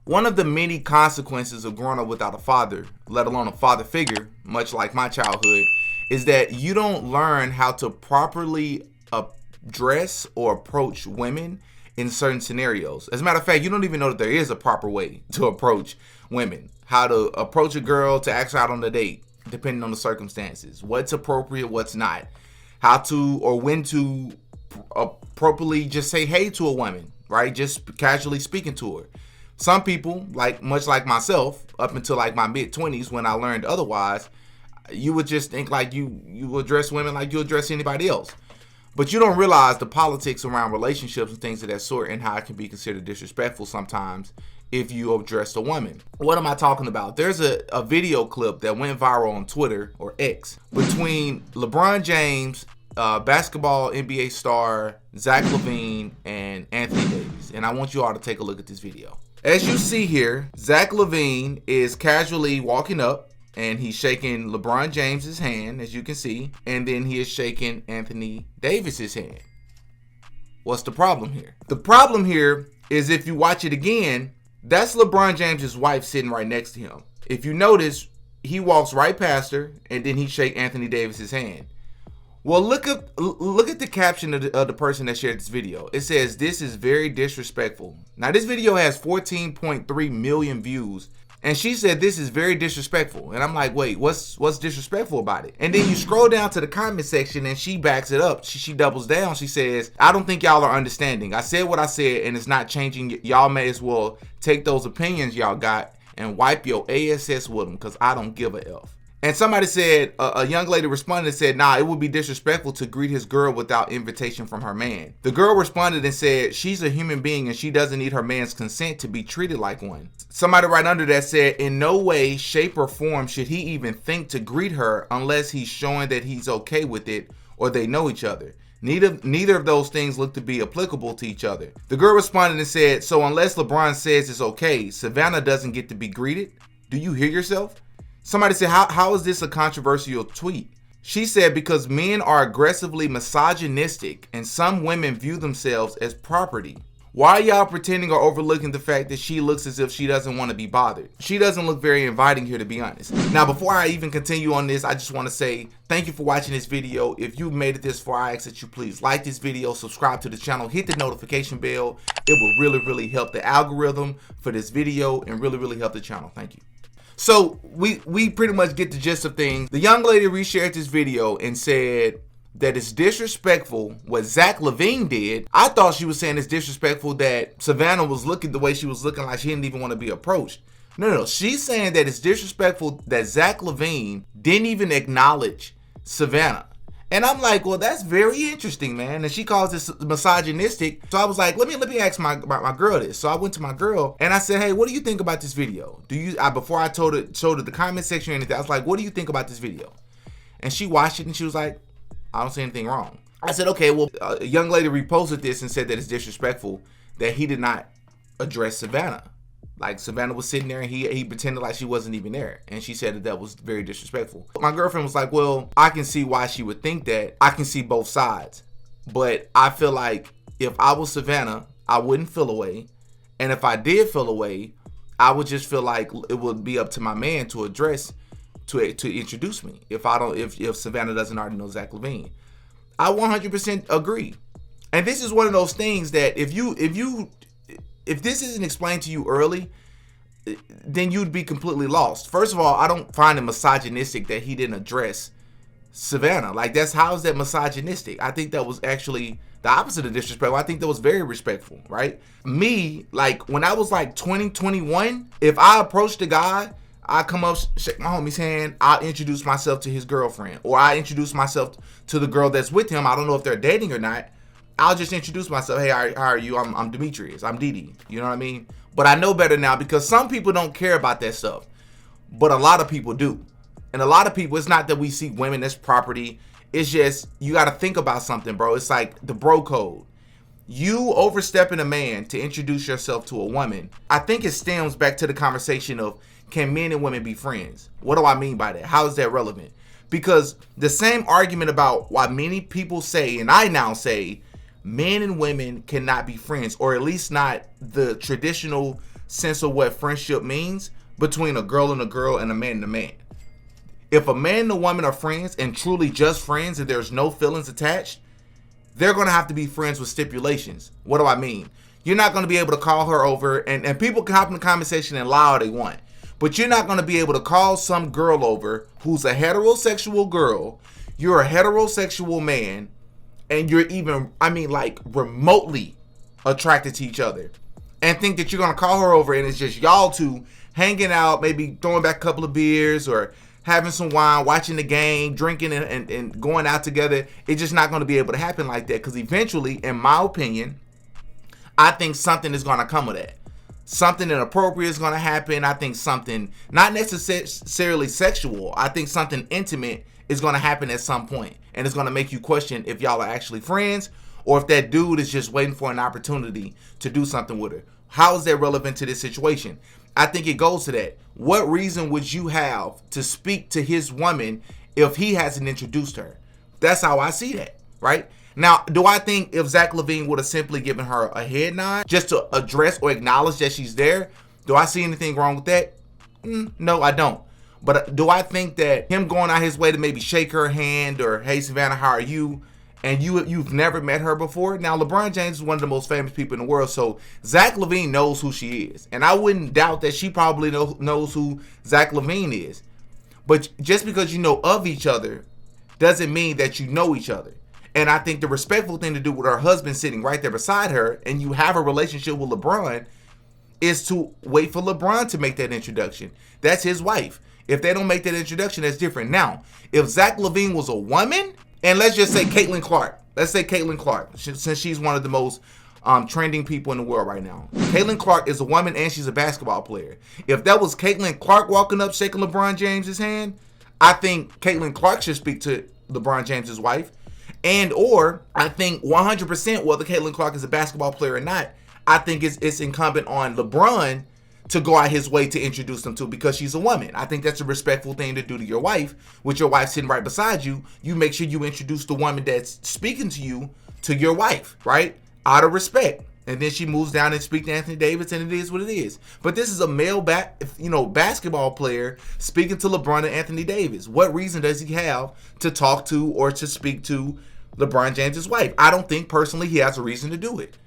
One of the many consequences of growing up without a father, let alone a father figure, much like my childhood, is that you don't learn how to properly address or approach women in certain scenarios. As a matter of fact, you don't even know that there is a proper way to approach women. How to approach a girl to ask her out on a date, depending on the circumstances. What's appropriate, what's not. How to or when to appropriately just say hey to a woman, right? Just casually speaking to her. Some people, much like myself, up until like my mid-20s when I learned otherwise, you would just think like you address women like you address anybody else. But you don't realize the politics around relationships and things of that sort and how it can be considered disrespectful sometimes if you address a woman. What am I talking about? There's a video clip that went viral on Twitter, or X, between LeBron James, basketball NBA star Zach Lavine, and Anthony Davis. And I want you all to take a look at this video. As you see here, Zach Lavine is casually walking up and he's shaking LeBron James's hand, as you can see, and then he is shaking Anthony Davis's hand. What's the problem here? The problem here is if you watch it again, that's LeBron James's wife sitting right next to him. If you notice, he walks right past her and then he shakes Anthony Davis's hand. Well, look at the caption of the person that shared this video. It says, "This is very disrespectful." Now, this video has 14.3 million views, and she said this is very disrespectful. And I'm like, wait, what's disrespectful about it? And then you scroll down to the comment section, and she backs it up. She doubles down. She says, "I don't think y'all are understanding. I said what I said, and it's not changing. Y'all may as well take those opinions y'all got and wipe your ass with them, because I don't give a F." And somebody said, a young lady responded and said, "Nah, it would be disrespectful to greet his girl without invitation from her man." The girl responded and said, "She's a human being and she doesn't need her man's consent to be treated like one." Somebody right under that said, "In no way, shape, or form should he even think to greet her unless he's showing that he's okay with it or they know each other. Neither of those things look to be applicable to each other." The girl responded and said, "So unless LeBron says it's okay, Savannah doesn't get to be greeted? Do you hear yourself?" Somebody said, how is this a controversial tweet? She said, "Because men are aggressively misogynistic and some women view themselves as property. Why are y'all pretending or overlooking the fact that she looks as if she doesn't want to be bothered? She doesn't look very inviting here, to be honest." Now, before I even continue on this, I just want to say thank you for watching this video. If you've made it this far, I ask that you please like this video, subscribe to the channel, hit the notification bell. It will really, really help the algorithm for this video and really, really help the channel. Thank you. So we pretty much get the gist of things. The young lady reshared this video and said that it's disrespectful what Zach Lavine did. I thought she was saying it's disrespectful that Savannah was looking the way she was looking, like she didn't even want to be approached. No. She's saying that it's disrespectful that Zach Lavine didn't even acknowledge Savannah. And I'm like, well, that's very interesting, man. And she calls this misogynistic. So I was like, let me ask my girl this. So I went to my girl and I said, "Hey, what do you think about this video? Before I showed her the comment section or anything, I was like, what do you think about this video?" And she watched it and she was like, "I don't see anything wrong." I said, okay, well, a young lady reposted this and said that it's disrespectful that he did not address Savannah. Like, Savannah was sitting there and he pretended like she wasn't even there. And she said that was very disrespectful. My girlfriend was like, "Well, I can see why she would think that. I can see both sides. But I feel like if I was Savannah, I wouldn't feel away. And if I did feel away, I would just feel like it would be up to my man to introduce me if Savannah doesn't already know Zach Lavine." I 100% agree. And this is one of those things that if this isn't explained to you early, then you'd be completely lost. First of all, I don't find it misogynistic that he didn't address Savannah. Like, how is that misogynistic? I think that was actually the opposite of disrespectful. I think that was very respectful, right? Me, like, when I was like 20, 21, if I approached a guy, I come up, shake my homie's hand, I'll introduce myself to his girlfriend, or I introduce myself to the girl that's with him. I don't know if they're dating or not. I'll just introduce myself. "Hey, how are you? I'm Demetrius. I'm Didi." You know what I mean? But I know better now, because some people don't care about that stuff, but a lot of people do. And a lot of people, it's not that we see women as property. It's just, you got to think about something, bro. It's like the bro code. You overstepping a man to introduce yourself to a woman, I think it stems back to the conversation of, can men and women be friends? What do I mean by that? How is that relevant? Because the same argument about why many people say, and I now say, men and women cannot be friends, or at least not the traditional sense of what friendship means between a girl and a man and a man. If a man and a woman are friends and truly just friends and there's no feelings attached, they're going to have to be friends with stipulations. What do I mean? You're not going to be able to call her over, and people can hop in the conversation and lie all they want, but you're not going to be able to call some girl over who's a heterosexual girl, you're a heterosexual man, and you're even, like remotely attracted to each other, and think that you're going to call her over and it's just y'all two hanging out, maybe throwing back a couple of beers or having some wine, watching the game, drinking and going out together. It's just not going to be able to happen like that, because eventually, in my opinion, I think something is going to come of that. Something inappropriate is going to happen. I think something not necessarily sexual. I think something intimate is going to happen at some point, and it's going to make you question if y'all are actually friends or if that dude is just waiting for an opportunity to do something with her. How is that relevant to this situation? I think it goes to that. What reason would you have to speak to his woman if he hasn't introduced her? That's how I see that, right? Now, do I think if Zach Lavine would have simply given her a head nod just to address or acknowledge that she's there, do I see anything wrong with that? No, I don't. But do I think that him going out his way to maybe shake her hand or, hey, Savannah, how are you? And you've never met her before? Now, LeBron James is one of the most famous people in the world, so Zach Lavine knows who she is. And I wouldn't doubt that she probably knows who Zach Lavine is. But just because you know of each other doesn't mean that you know each other. And I think the respectful thing to do with her husband sitting right there beside her and you have a relationship with LeBron is to wait for LeBron to make that introduction. That's his wife. If they don't make that introduction, that's different. Now, if Zach Lavine was a woman, and let's just say Caitlin Clark. Let's say Caitlin Clark, since she's one of the most trending people in the world right now. Caitlin Clark is a woman and she's a basketball player. If that was Caitlin Clark walking up shaking LeBron James's hand, I think Caitlin Clark should speak to LeBron James's wife. And or I think 100%, whether Caitlin Clark is a basketball player or not, I think it's incumbent on LeBron to go out his way to introduce them to, because she's a woman. I think that's a respectful thing to do to your wife. With your wife sitting right beside you, you make sure you introduce the woman that's speaking to you to your wife, right? Out of respect. And then she moves down and speaks to Anthony Davis, and it is what it is. But this is a male basketball player speaking to LeBron and Anthony Davis. What reason does he have to talk to or to speak to LeBron James' wife? I don't think personally he has a reason to do it.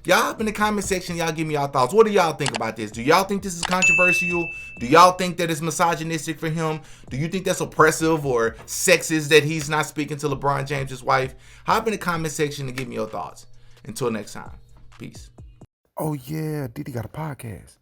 Y'all up in the comment section, y'all give me y'all thoughts. What do y'all think about this? Do y'all think this is controversial? Do y'all think that it's misogynistic for him? Do you think that's oppressive or sexist that he's not speaking to LeBron James' wife? Hop in the comment section and give me your thoughts. Until next time, peace. Oh yeah, Diddy got a podcast.